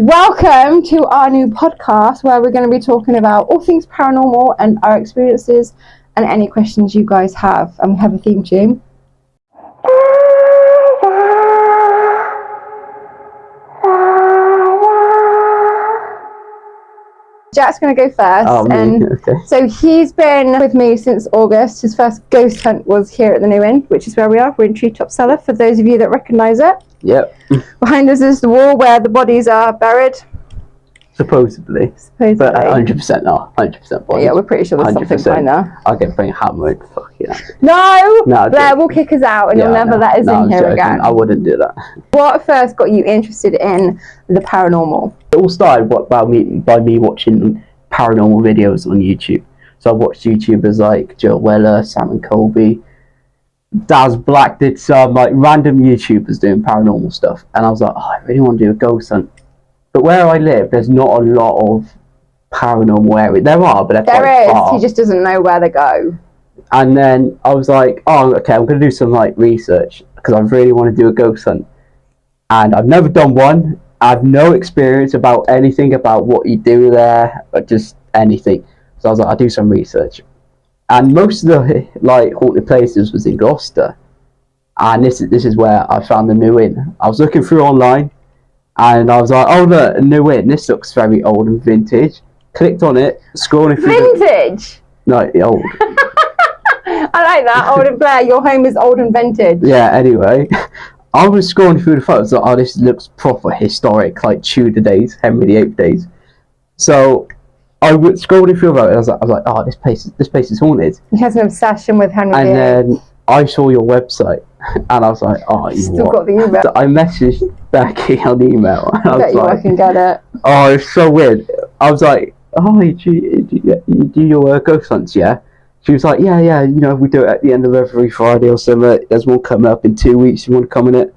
Welcome to our new podcast where we're going to be talking about all things paranormal and our experiences and any questions you guys have. And we have a theme tune. Jack's going to go first. Okay. So he's been with me since August. His first ghost hunt was here at the New Inn, which is where we are. We're in Treetop Cellar, for those of you that recognise it. Yep. Behind us is the wall where the bodies are buried. Supposedly. But 100% not. 100% bodies. Yeah, we're pretty sure there's something behind there. I'll get pretty hammered. Fuck yeah. No! Blair will kick us out and he'll never let us in here again. I wouldn't do that. What first got you interested in the paranormal? It all started by me watching paranormal videos on YouTube. So I watched YouTubers like Joe Weller, Sam and Colby. Daz Black did some like random YouTubers doing paranormal stuff. And I was like, I really want to do a ghost hunt. But where I live, there's not a lot of paranormal areas. There are, but they're quite far. He just doesn't know where to go. And then I was like, oh, okay, I'm going to do some like research because I really want to do a ghost hunt. And I've never done one. I have no experience about anything about what you do there, or just anything. So I was like, I'll do some research. And most of the like haunted places was in Gloucester. And this is where I found the New Inn. I was looking through online. And I was like, oh look, a New Inn, this looks very old and vintage. Clicked on it, scrolling through Vintage? No, old. I like that, old and Blair, your home is old and vintage. Yeah, anyway. I was scrolling through the photos, like, oh, this looks proper historic, like Tudor days, Henry VIII days. So, I was scrolling through the photos, I was like, oh, this place is haunted. He has an obsession with Henry VIII. And then I saw your website, and I was like, oh, you still got the email. So I messaged Becky on the email, and I was like, I can get it. Oh, it's so weird. I was like, oh, you do your ghost hunts, yeah? She was like, yeah, we do it at the end of every Friday or something. There's one coming up in 2 weeks. You want to come in it?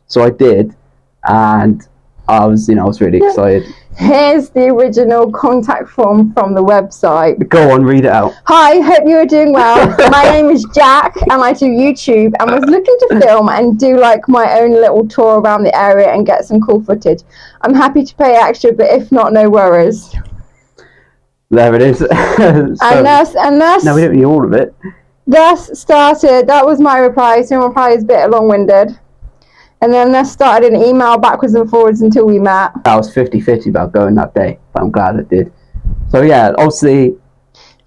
So I did, and I was really excited. Here's the original contact form from the website. Go on, read it out. Hi, hope you are doing well. My name is Jack, and I do YouTube, and was looking to film and do like my own little tour around the area and get some cool footage. I'm happy to pay extra, but if not, no worries. There it is. So, and that's no, we don't need all of it. That was my reply. So my reply is a bit long-winded. And then that started an email backwards and forwards until we met. I was 50-50 about going that day, but I'm glad I did. So yeah, obviously...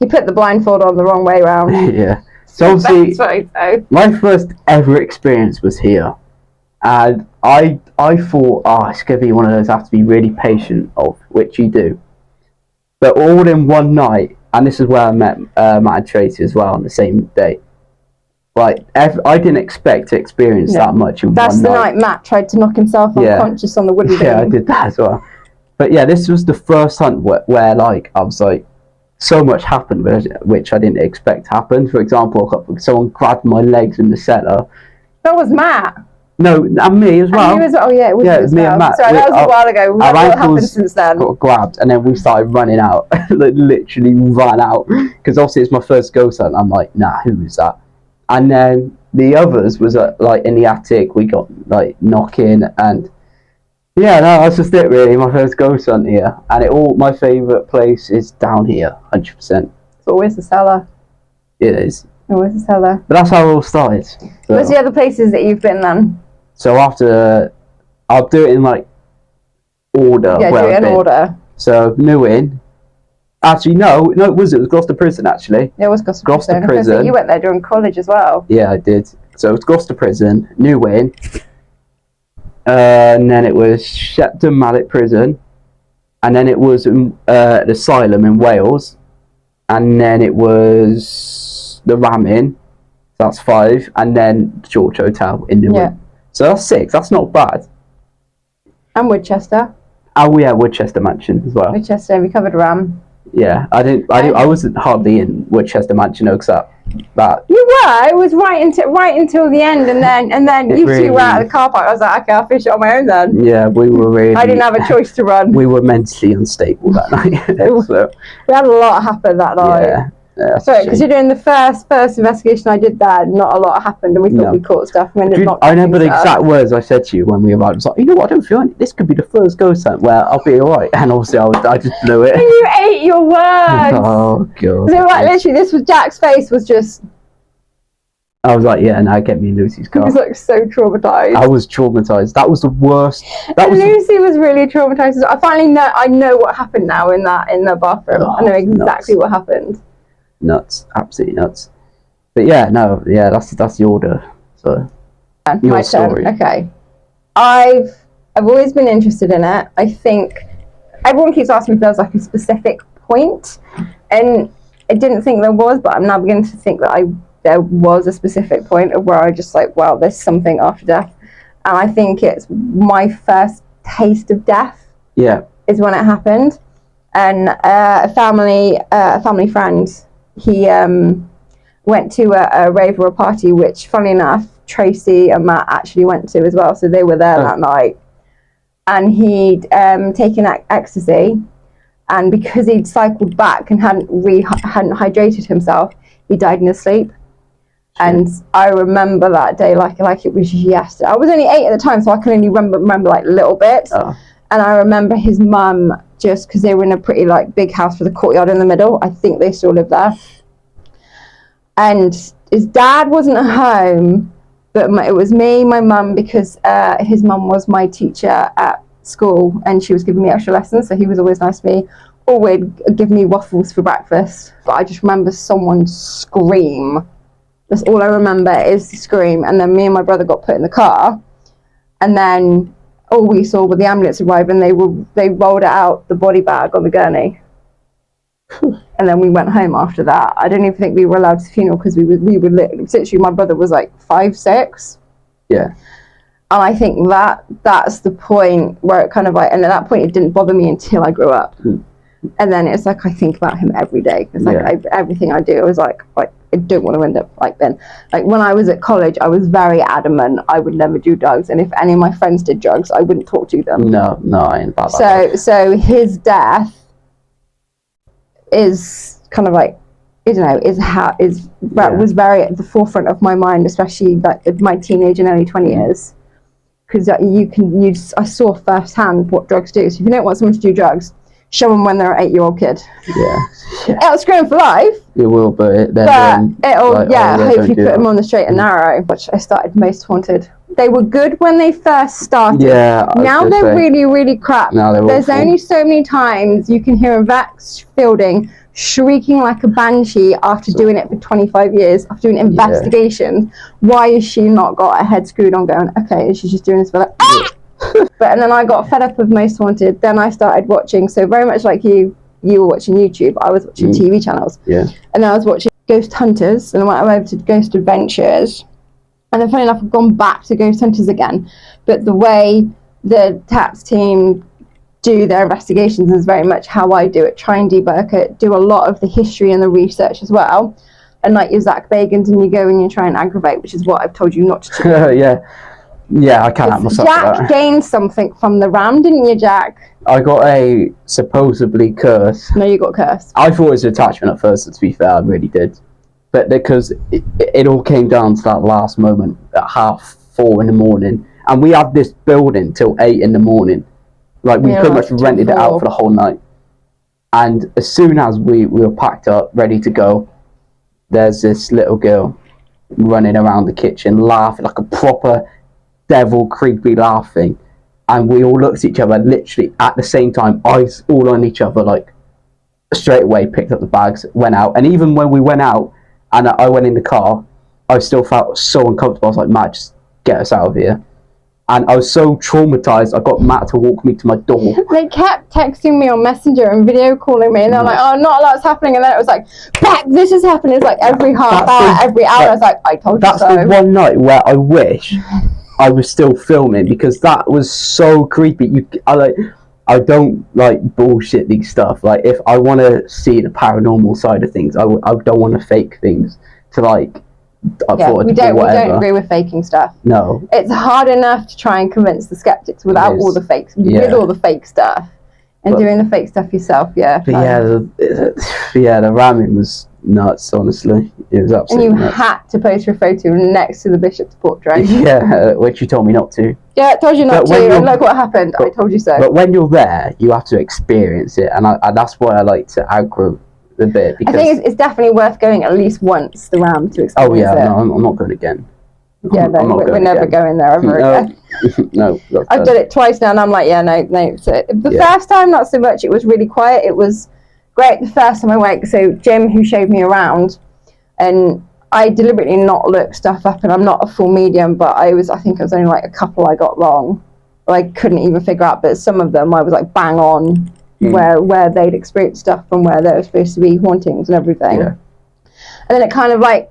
He put the blindfold on the wrong way round. Yeah. So obviously, my first ever experience was here. And I thought, it's going to be one of those I have to be really patient of, which you do. But all in one night, and this is where I met Matt and Tracy as well on the same day. Like, I didn't expect to experience that much in one night. That's the night Matt tried to knock himself unconscious on the wooden beam. Yeah, I did that as well. But yeah, this was the first hunt where like, I was like, so much happened, which I didn't expect to happen. For example, someone grabbed my legs in the cellar. That was Matt. No, and me as well. And you as well. Oh yeah, it was me and Matt. Sorry, that was a while ago. What happened since then? Got grabbed, and then we started running out. Like, literally ran out, because obviously it's my first ghost hunt. I'm like, nah, who is that? And then the others was like in the attic. We got like knocking, and yeah, no, that's just it really. My first ghost hunt here, and my favourite place is down here, 100%. It's always the cellar. It is. Always the cellar. But that's how it all started. So. What's the other places that you've been then? So after, I'll do it in like order. Yeah, do it in order. So New Inn. Actually, no, it was Gloucester Prison actually. Yeah, it was Gloucester Prison. You went there during college as well. Yeah, I did. So it was Gloucester Prison, New Inn, and then it was Shepton Mallet Prison, and then it was the Asylum in Wales, and then it was the Ram Inn. That's 5, and then George Hotel in New Inn. So that's 6. That's not bad. And Woodchester. Oh yeah, Woodchester Mansion as well. Woodchester, we covered Ram. Yeah, I wasn't hardly in Woodchester Mansion, except that. You were. It was right until the end, and then you two were out of the car park. I was like, okay, I'll fish it on my own then. Yeah, we were really. I didn't have a choice to run. We were mentally unstable that night. So. We had a lot happen that night. Yeah, Yeah, sorry, because you're doing the first investigation I did there, not a lot happened, and we thought we caught stuff. And we ended up not I remember the stuff. exact words I said to you when we arrived. I was like, you know what, I don't feel this could be the first ghost hunt where I'll be alright. And obviously I just blew it. And you ate your words. Oh god. So like literally, this was Jack's face was just. I was like, yeah, now get me in Lucy's car. He was like so traumatized. I was traumatized. That was the worst. Lucy was really traumatized. I finally know what happened now in the bathroom. I know exactly what happened. Nuts, absolutely nuts. But yeah, that's the order. So your story. Okay, I've always been interested in it. I think everyone keeps asking if there's like a specific point, and I didn't think there was, but I'm now beginning to think that there was a specific point of where I just like, wow, there's something after death. And I think it's my first taste of death. Yeah. Is when it happened. And a family friend, he went to a rave or a party, which funny enough, Tracy and Matt actually went to as well. So they were there that night. And he'd taken ecstasy. And because he'd cycled back and hadn't hydrated himself, he died in his sleep. And I remember that day like it was yesterday. I was only 8 at the time, so I can only remember like little bits. And I remember his mum, just because they were in a pretty like big house with a courtyard in the middle. I think they still live there. And his dad wasn't at home, but it was me, my mum, because his mum was my teacher at school, and she was giving me extra lessons, so he was always nice to me. Or would give me waffles for breakfast. But I just remember someone scream. That's all I remember is the scream. And then me and my brother got put in the car. And then all we saw were the ambulance arrive, and they rolled out the body bag on the gurney. And then we went home after that. I don't even think we were allowed to the funeral because we were literally, my brother was like 5, 6. Yeah. And I think that's the point where it kind of like, and at that point it didn't bother me until I grew up. And then it's like I think about him every day. It's like everything I do is like I don't want to end up like Ben. Like when I was at college, I was very adamant I would never do drugs, and if any of my friends did drugs, I wouldn't talk to them. No, I ain't about that. So his death is kind of like, I don't know, was very at the forefront of my mind, especially like in my teenage and early 20 years, because I saw firsthand what drugs do. So if you don't want someone to do drugs, show them when they're an 8-year-old kid. Yeah. It'll screw them for life. It will, but it'll hopefully put them on the straight and narrow. Which I started Most Haunted. They were good when they first started. Yeah. Now they're really, really crap. There's awful. only so many times you can hear a Vex Fielding shrieking like a banshee after doing it for 25 years, after doing investigations. Why has she not got her head screwed on going, okay, she's just doing this for like, and then I got fed up with Most Haunted. Then I started watching, so very much like you were watching YouTube, I was watching TV channels. Yeah. And then I was watching Ghost Hunters, and I went over to Ghost Adventures. And then funny enough, I've gone back to Ghost Hunters again. But the way the TAPS team do their investigations is very much how I do it. Try and debunk it, do a lot of the history and the research as well. And like your Zach Bagans, and you go and you try and aggravate, which is what I've told you not to do. Yeah, I can't have myself. Jack gained something from the ram, didn't you, Jack? I got a supposedly curse. No, you got cursed. I thought it was an attachment at first, to be fair, I really did. But because it all came down to that last moment at 4:30 in the morning. And we had this building till 8 in the morning. Like, we pretty much rented it out for the whole night. And as soon as we were packed up, ready to go, there's this little girl running around the kitchen, laughing like a proper devil, creepy laughing. And we all looked at each other literally at the same time, eyes all on each other, like straight away picked up the bags, went out. And even when we went out and I went in the car, I still felt so uncomfortable. I was like, Matt, just get us out of here. And I was so traumatized, I got Matt to walk me to my door. They kept texting me on Messenger and video calling me, and they're like, oh, not a lot's happening. And then it was like, this is happening. It's like every half hour, every hour. I was like, I told you so. That's the one night where I wish I was still filming, because that was so creepy. I don't like bullshit these stuff. Like, if I want to see the paranormal side of things, I don't want to fake things to like. We don't agree with faking stuff. No, it's hard enough to try and convince the skeptics without all the fakes. With all the fake stuff, And doing the fake stuff yourself, yeah. But the ramming was nuts, honestly. It was absolutely And you nuts. had to post your photo next to the bishop's portrait. Yeah, which you told me not to. Yeah, I told you not to, and look what happened. I told you so. But when you're there, you have to experience it, and that's why I like to aggro a bit. Because I think it's definitely worth going at least once, the Ram, to experience it. Oh yeah, no, I'm not going again. Yeah, no, we're never going there ever again. No, I've done it twice now, and I'm like, yeah, no. So the first time, not so much. It was really quiet. It was great the first time I went. So Jim, who showed me around, and I deliberately not looked stuff up, and I'm not a full medium, but I think it was only like a couple I got wrong. I couldn't even figure out, but some of them I was like bang on where they'd experienced stuff and where there was supposed to be hauntings and everything. Yeah. And then it kind of like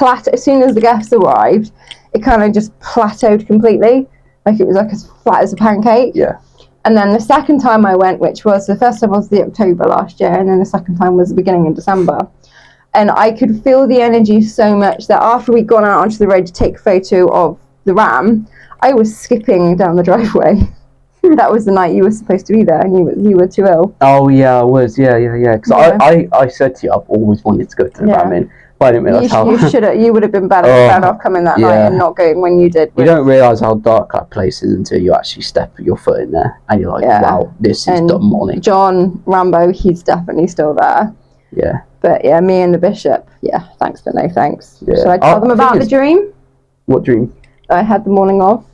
as soon as the guests arrived, it kind of just plateaued completely. Like it was like as flat as a pancake. Yeah. And then the second time I went, which was the first time was the October last year, and then the second time was the beginning of December. And I could feel the energy so much that after we'd gone out onto the road to take a photo of the Ram, I was skipping down the driveway. That was the night you were supposed to be there, and you were too ill. Oh yeah, I was. Yeah. Because I said to you, I've always wanted to go to the Ramin, but I didn't realise how. You would have been better off coming that night and not going when you did. You don't realise how dark that place is until you actually step your foot in there, and you're like, wow, this is demonic. John Rambo, he's definitely still there. Yeah. But yeah, me and the bishop, thanks but no thanks. Yeah. Should I tell them about the dream? What dream? I had the morning of.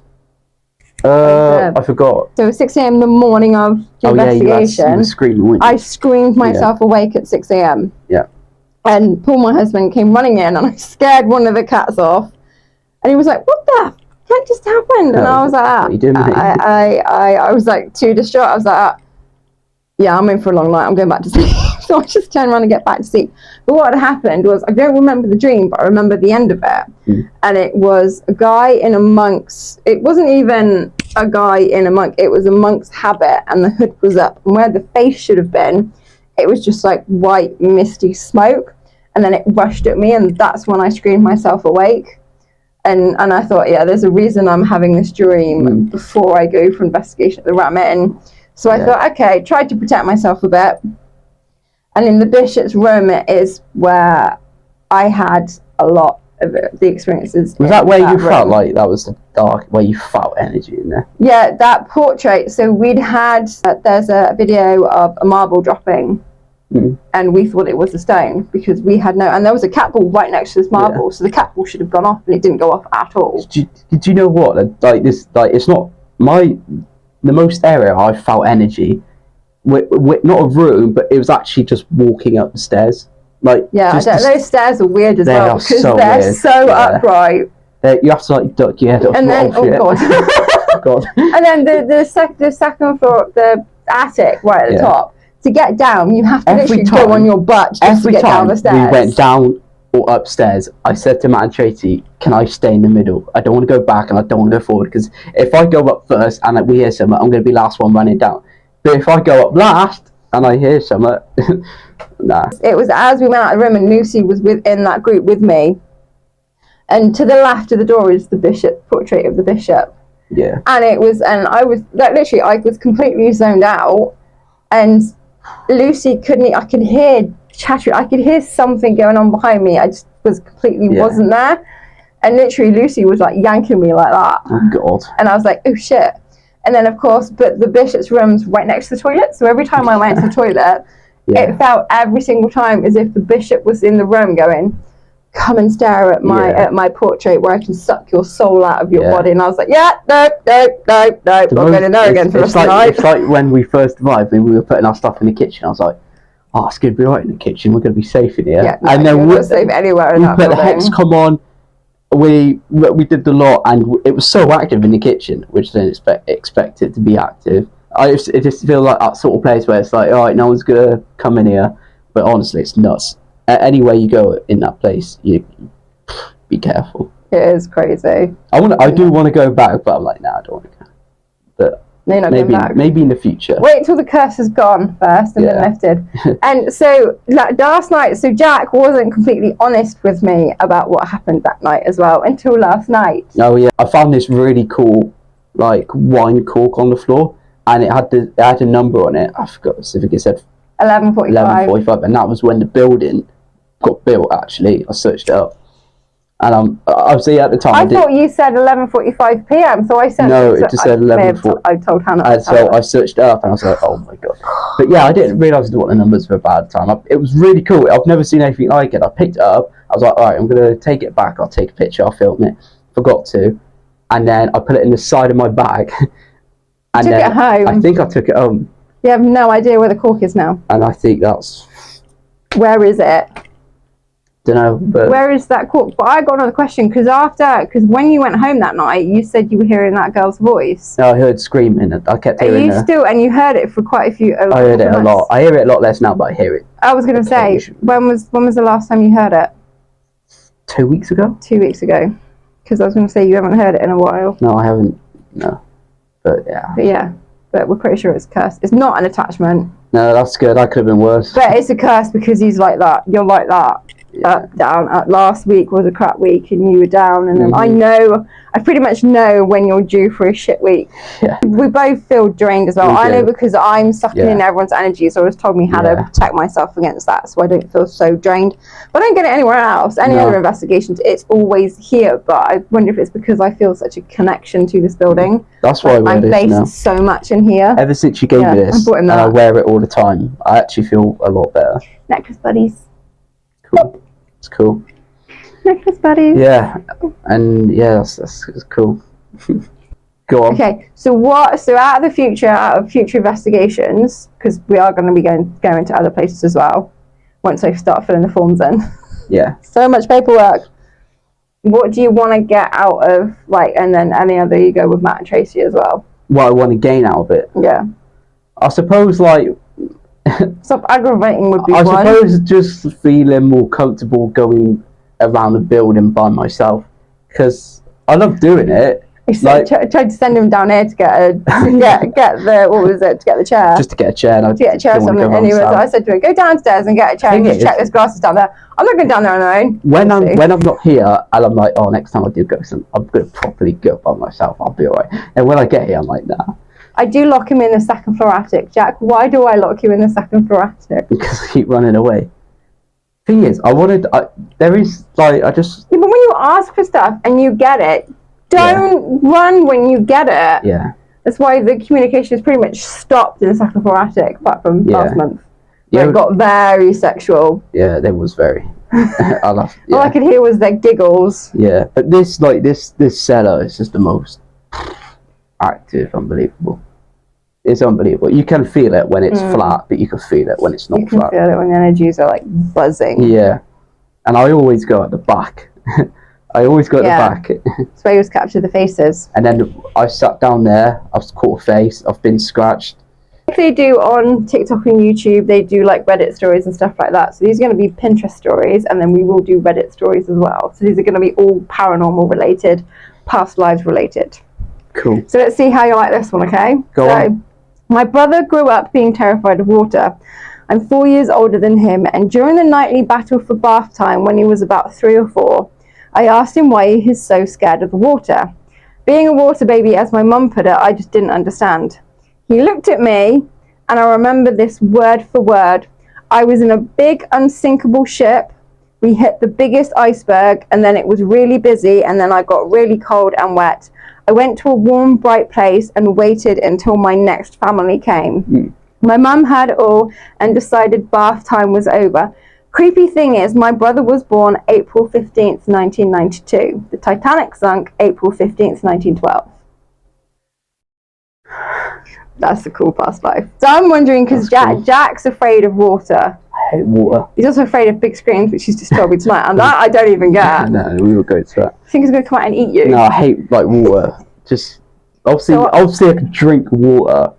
I forgot. So 6 a.m. the morning of the investigation. You were screaming, I screamed myself awake at 6 a.m. Yeah. And Paul, my husband, came running in, and I scared one of the cats off. And he was like, "What the heck just happened?" And I was like, what you doing, mate? I was like too distraught. I was like, yeah, I'm in for a long night. I'm going back to sleep. So I just turned around and get back to sleep. But what had happened was, I don't remember the dream, but I remember the end of it. And it was a guy in a monk's, it wasn't even a guy in a monk, it was a monk's habit, and the hood was up. And where the face should have been, it was just like white, misty smoke. And then it rushed at me, and that's when I screamed myself awake. And I thought, there's a reason I'm having this dream before I go for investigation at the Ramin. So I thought, okay, tried to protect myself a bit. And in the bishop's room is where I had a lot of the experiences. Was that where you felt like that was the dark, where you felt energy in there? Yeah, that portrait. So we'd had, there's a video of a marble dropping, and we thought it was a stone because we had and there was a cat ball right next to this marble, so the cat ball should have gone off, and it didn't go off at all. Did you know what? Like this, like it's not the most area I felt energy. Not a room, but it was actually just walking up the stairs. Like those stairs are weird as well because they're so upright. You have to like duck your head off. And then God. And then the second floor, the attic right at the top. To get down, you have to literally go on your butt just to get down the stairs. We went down or upstairs, I said to Matt and Tracy, "Can I stay in the middle? I don't want to go back and I don't want to go forward because if I go up first and we hear something, I'm going to be last one running down." But if I go up last and I hear something, nah. It was as we went out of the room, and Lucy was in that group with me. And to the left of the door is the portrait of the bishop. Yeah. And I was literally, I was completely zoned out. And Lucy I could hear chattering, I could hear something going on behind me. I just wasn't there. And literally Lucy was like yanking me like that. Oh God. And I was like, oh shit. And then, of course, but the bishop's room's right next to the toilet. So every time I went to the toilet, it felt every single time as if the bishop was in the room going, "Come and stare at my portrait where I can suck your soul out of your body." And I was like, no, I'm going in there again for the rest of the night. It's like when we first arrived and we were putting our stuff in the kitchen. I was like, oh, it's going to be right in the kitchen. We're going to be safe in here. Yeah, and then we're not safe anywhere in that building. The hex come on. We did the lot, and it was so active in the kitchen, which I didn't expect it to be active. It just feels like that sort of place where it's like, all right, no one's gonna come in here, but honestly, it's nuts. Anywhere you go in that place, you be careful. It is crazy. I do want to go back, but I'm like, nah, I don't want to go. But maybe in the future. Wait till the curse has gone first and been lifted. And so last night, so Jack wasn't completely honest with me about what happened that night as well until last night. Oh yeah, I found this really cool like wine cork on the floor, and it had a number on it. I forgot specifically. It said 11:45. and that was when the building got built. Actually, I searched it up, and obviously at the time I thought you said 11:45 p.m. So I said no, it just said 11:40. I told Hannah. And so I searched it up, and I was like, oh my god. But yeah, I didn't realise what the numbers were about at the time. It was really cool. I've never seen anything like it. I picked it up. I was like, all right, I'm gonna take it back. I'll take a picture. I'll film it. Forgot to, and then I put it in the side of my bag. And took it home. I think I took it home. You have no idea where the cork is now. And I think that's. Where is it? Don't know. But where is that cork? But I got another question because when you went home that night, you said you were hearing that girl's voice. No, I heard screaming. I kept hearing her. And you heard it for quite a few. I heard it a lot. I hear it a lot less now, but I hear it. I was going to say, when was the last time you heard it? 2 weeks ago. 2 weeks ago, because I was going to say you haven't heard it in a while. No, I haven't. No, but yeah. But we're pretty sure it's cursed. It's not an attachment. No, that's good. That could have been worse. But it's a curse because he's like that. You're like that. Up, down. Last week was a crap week and you were down. And then I pretty much know when you're due for a shit week. Yeah. We both feel drained as well. I know because I'm sucking in everyone's energy. So it's told me how to protect myself against that. So I don't feel so drained. But I don't get it anywhere else. Any other investigations, it's always here. But I wonder if it's because I feel such a connection to this building. That's why I'm based so much in here. Ever since you gave me this, and I wear it all the time, I actually feel a lot better. Necklace buddies. Cool. It's cool. Necklace buddies. Yeah, and that's cool. Go on. Okay, so out of future investigations, because we are going to be going to other places as well, once I start filling the forms in. Yeah. So much paperwork. What do you want to get out of, and then any other you go with Matt and Tracy as well? What I want to gain out of it? Yeah. I suppose, Stop aggravating would be I one. suppose just feeling more comfortable going around the building by myself, because I love doing it. I tried to send him down here to get the chair. Just to get a chair. To get a chair or something. And I said to him, go downstairs and get a chair and just check this glass is down there. I'm not going down there on my own. When I'm not here, and I'm like, oh, next time I do go, I'm going to properly go by myself. I'll be alright. And when I get here, I'm like, nah. I do lock him in the second floor attic. Jack, why do I lock you in the second floor attic? Because I keep running away. Thing is, I just... Yeah, but when you ask for stuff and you get it, don't run when you get it. Yeah. That's why the communication is pretty much stopped in the second floor attic, apart from last month. Where it got very sexual. Yeah, there was very. All I could hear was their giggles. Yeah, but this cellar is just the most active, unbelievable. It's unbelievable. You can feel it when it's flat, but you can feel it when it's not flat. You can feel it when the energies are buzzing. Yeah, and I always go at the back. I always go at the back. That's where you always capture the faces. And then I sat down there. I've caught a face. I've been scratched. Like they do on TikTok and YouTube, they do Reddit stories and stuff like that. So these are going to be Pinterest stories, and then we will do Reddit stories as well. So these are going to be all paranormal related, past lives related. Cool. So let's see how you like this one, okay? Go on. My brother grew up being terrified of water. I'm 4 years older than him, and during the nightly battle for bath time when he was about 3 or 4, I asked him why he is so scared of the water. Being a water baby, as my mum put it, I just didn't understand. He looked at me, and I remember this word for word. I was in a big unsinkable ship. We hit the biggest iceberg, and then it was really busy, and then I got really cold and wet. I went to a warm, bright place and waited until my next family came. My mum heard it all and decided bath time was over. Creepy thing is, my brother was born April 15th, 1992. The Titanic sunk April 15th, 1912. That's a cool past life. So I'm wondering, because Jack's afraid of water. I hate water. He's also afraid of big screens, which he's just told me tonight. And that I don't even get. No, we will go to that. I think he's going to come out and eat you. No, I hate water. Just obviously I can drink water,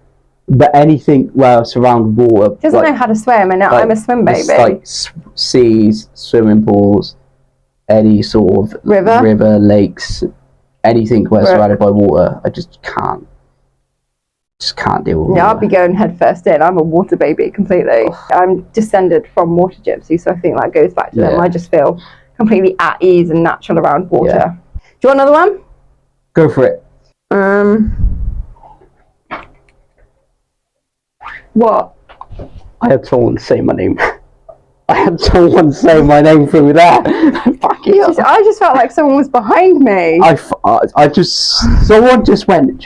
but anything where it's around water. He doesn't know how to swim, and I'm a swim baby. Seas, swimming pools, any sort of river, lakes, anything where it's surrounded by water. I just can't. Just can't deal with water. I'll be going head first in. I'm a water baby completely. I'm descended from water gypsies, so I think that goes back to them. I just feel completely at ease and natural around water. Yeah. Do you want another one? Go for it. What? I had someone say my name. I had someone say my name through there. Fuck you. I just felt like someone was behind me. Someone just went,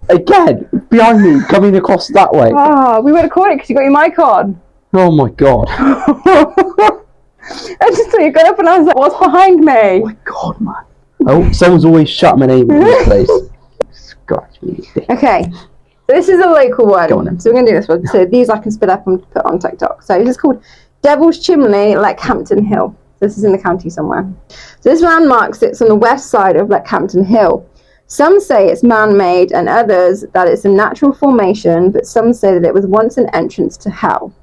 again, behind me, coming across that way. Oh, we would have caught it because you got your mic on. Oh my god. I just thought you got up and I was like, what's behind me? Oh my god, man. Oh, someone's always shut my name in this place. Scratch me. Okay, so this is a local one. Go on then. So we're going to do this one. So these I can split up and put on TikTok. So this is called Devil's Chimney, Leckhampton Hill. This is in the county somewhere. So this landmark sits on the west side of Leckhampton Hill. Some say it's man-made and others that it's a natural formation, but some say that it was once an entrance to hell.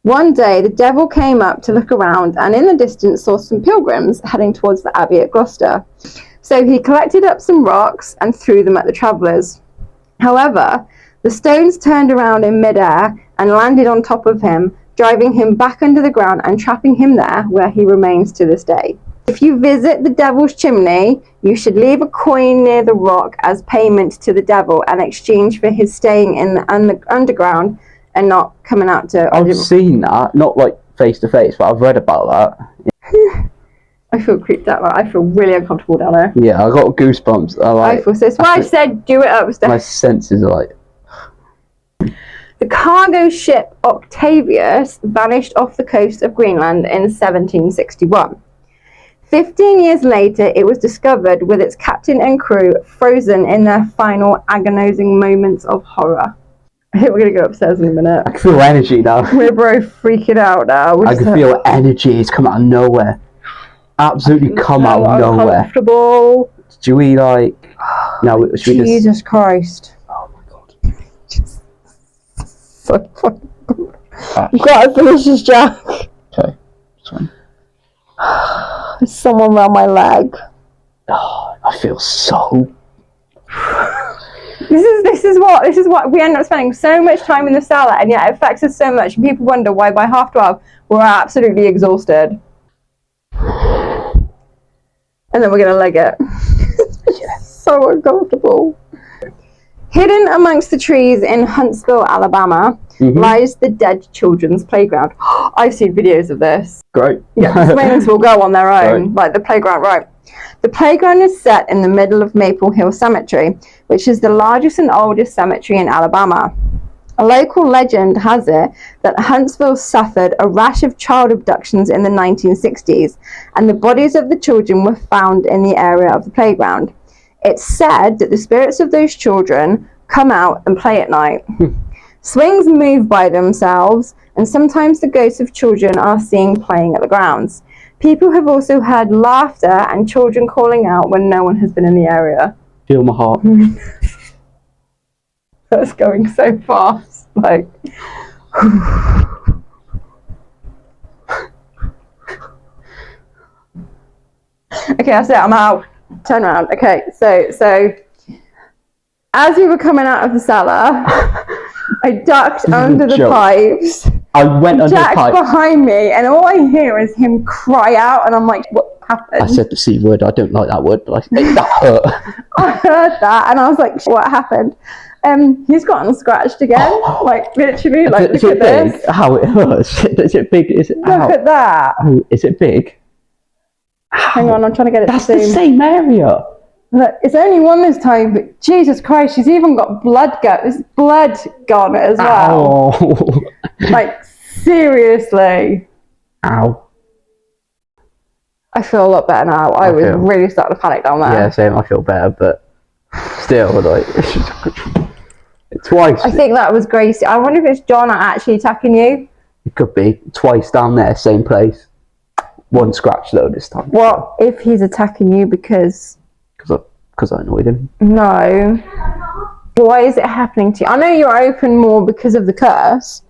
One day the devil came up to look around and in the distance saw some pilgrims heading towards the abbey at Gloucester. So he collected up some rocks and threw them at the travellers. However, the stones turned around in mid-air and landed on top of him, driving him back under the ground and trapping him there, where he remains to this day. If you visit the Devil's Chimney, you should leave a coin near the rock as payment to the devil in exchange for his staying in the underground and not coming out to... I've seen that, not like face to face, but I've read about that. I feel creeped out. Like, I feel really uncomfortable down there. Yeah, I got goosebumps. I feel so. That's why I said do it upstairs. My senses are like... The cargo ship Octavius vanished off the coast of Greenland in 1761. 15 years later, it was discovered with its captain and crew frozen in their final agonizing moments of horror. I think we're going to go upstairs in a minute. I can feel energy now. We're both freaking out now. I can feel energy. It's come out of nowhere. Absolutely come out of nowhere. Uncomfortable. Do we like... No, should we just... Jesus Christ. Oh my god. So fucking good. I've got to finish this, Jack. Okay, sorry. There's someone around my leg. Oh, I feel so... This is what we end up spending so much time in the cellar, and yet it affects us so much, and people wonder why by 12:30 we're absolutely exhausted. And then we're going to leg it. It's so uncomfortable. Hidden amongst the trees in Huntsville, Alabama, lies the Dead Children's Playground. I've seen videos of this. Great. Yeah, swings will go on their own, like the playground, right. The playground is set in the middle of Maple Hill Cemetery, which is the largest and oldest cemetery in Alabama. A local legend has it that Huntsville suffered a rash of child abductions in the 1960s, and the bodies of the children were found in the area of the playground. It's said that the spirits of those children come out and play at night. Swings move by themselves, and sometimes the ghosts of children are seen playing at the grounds. People have also heard laughter and children calling out when no one has been in the area. Feel my heart. That's going so fast. Like... Okay, that's it. I'm out. Turn around. Okay, so as we were coming out of the cellar, I ducked under the pipes. I went under the Jack's pipes. behind me, and all I hear is him cry out, and I'm like, what happened? I said the C word. I don't like that word, but that hurt. I heard that, and I was like, what happened? He's gotten scratched again. Like, literally, like, Is look it at big? this. How it hurts? Is it big? Is it? Look Ow. at that. Oh, is it big? Hang on, I'm trying to get it That's to the zoom. same area. Look, it's only one this time, but Jesus Christ, she's even got blood There's blood gone as well. Oh. Like, seriously. Ow. I feel a lot better now. I was really starting to panic down there. Yeah, same. I feel better, but still, like, twice. I think that was Gracie. I wonder if it's John actually attacking you. It could be twice down there, same place. One scratch though this time. What if he's attacking you because I annoyed him? No. Why is it happening to you? I know you're open more because of the curse,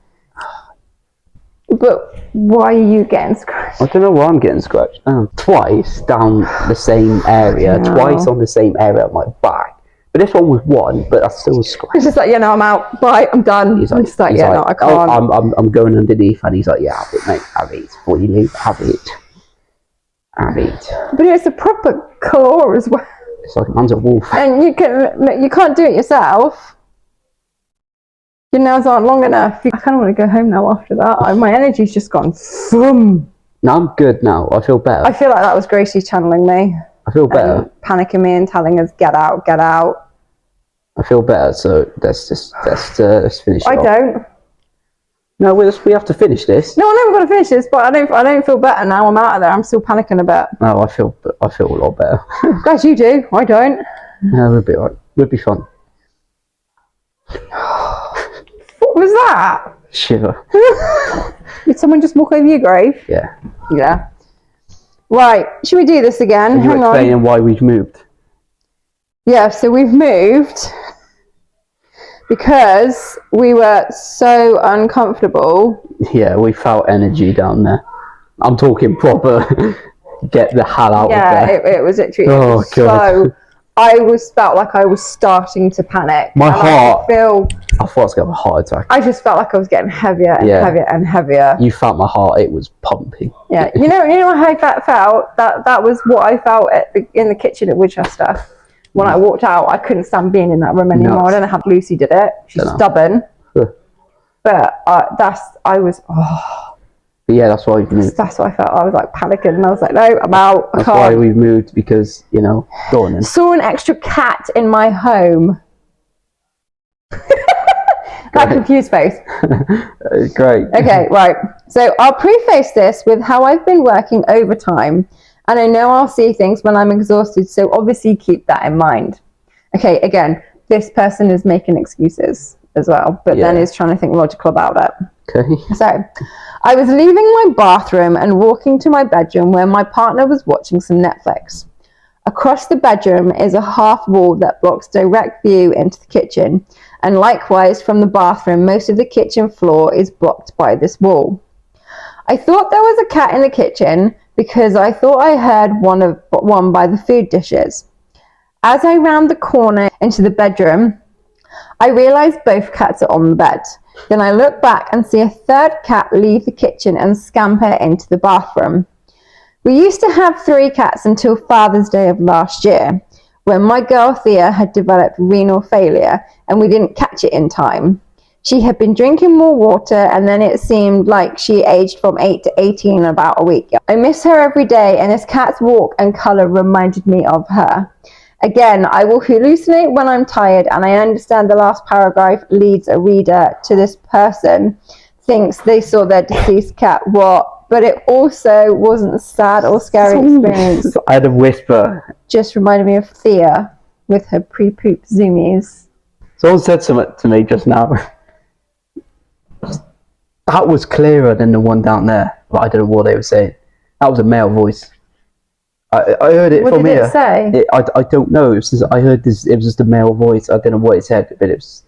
but why are you getting scratched? I don't know why I'm getting scratched. Twice down the same area, twice on the same area of my back. But this one was one, but I still was scratched. He's just like, I'm out. Bye, I'm done. He's like, I'm just like, no, I can't. Oh, I'm going underneath, and he's like, yeah, have it, mate, have it. Before you leave, have it. Have it. But it's a proper claw as well. It's like a man's a wolf. And you can't do it yourself. Your nails aren't long enough. I kind of want to go home now after that. My energy's just gone. Vroom. No, I'm good now. I feel better. I feel like that was Gracie channeling me. I feel better. Panicking me and telling us, get out, get out. I feel better, so let's finish it I off. don't. No, we have to finish this. No, I know we're going to finish this, but I don't feel better now. I'm out of there. I'm still panicking a bit. No, I feel a lot better. Glad you do. I don't. No, we'll be alright. We'll be fun. What was that? Shiver. Did someone just walk over your grave? Yeah. Yeah. Right. Should we do this again? Are you Hang on. explaining why we've moved? Yeah, so we've moved because we were so uncomfortable. Yeah, we felt energy down there. I'm talking proper. Get the hell out of there. Yeah, it was literally. Oh, God. So felt like I was starting to panic. My heart. I thought I was going to have a heart attack. I just felt like I was getting heavier and heavier and heavier. You felt my heart; it was pumping. Yeah, you know how that felt. That was what I felt in the kitchen at Winchester. When I walked out, I couldn't stand being in that room anymore. No. I don't know how Lucy did it. She's stubborn. But I was. But yeah, that's why we've moved. That's what I felt. I was like panicking, and I was like, "No, I'm out." That's why we've moved, because go on then. Saw an extra cat in my home. That confused face. Great. Okay, right. So I'll preface this with how I've been working overtime, and I know I'll see things when I'm exhausted. So obviously keep that in mind. Okay, again, this person is making excuses as well, but then is trying to think logical about it. Okay. So, I was leaving my bathroom and walking to my bedroom where my partner was watching some Netflix. Across the bedroom is a half wall that blocks direct view into the kitchen, and likewise from the bathroom, most of the kitchen floor is blocked by this wall. I thought there was a cat in the kitchen because I thought I heard one by the food dishes. As I round the corner into the bedroom, I realise both cats are on the bed. Then I look back and see a third cat leave the kitchen and scamper into the bathroom. We used to have 3 cats until Father's Day of last year, when my girl Thea had developed renal failure and we didn't catch it in time. She had been drinking more water, and then it seemed like she aged from 8 to 18 in about a week. I miss her every day, and this cat's walk and colour reminded me of her. Again, I will hallucinate when I'm tired, and I understand the last paragraph leads a reader to this person thinks they saw their deceased cat. What? But it also wasn't a sad or scary experience. I had a whisper. Just reminded me of Thea with her pre-poop zoomies. Someone said something to me just now. That was clearer than the one down there, but I don't know what they were saying. That was a male voice. I heard it from here. What did it say? I don't know. I heard this. It was just a male voice. I don't know what it said, but it was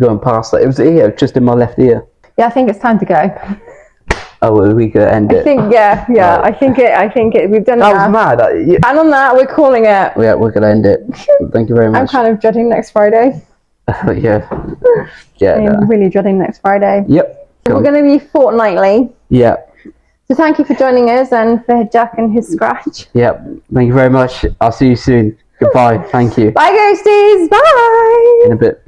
going past that. It was here, just in my left ear. Yeah, I think it's time to go. Oh, well, we could end it. I think, yeah. Right. I think it. We've done that. That was mad. And on that, we're calling it. Yeah, we're gonna end it. Thank you very much. I'm kind of dreading next Friday. Yeah. I'm really dreading next Friday. Yep. So we're going to be fortnightly. Yeah. So thank you for joining us and for Jack and his scratch. Yep. Thank you very much. I'll see you soon. Goodbye. Thank you. Bye, ghosties. Bye. In a bit.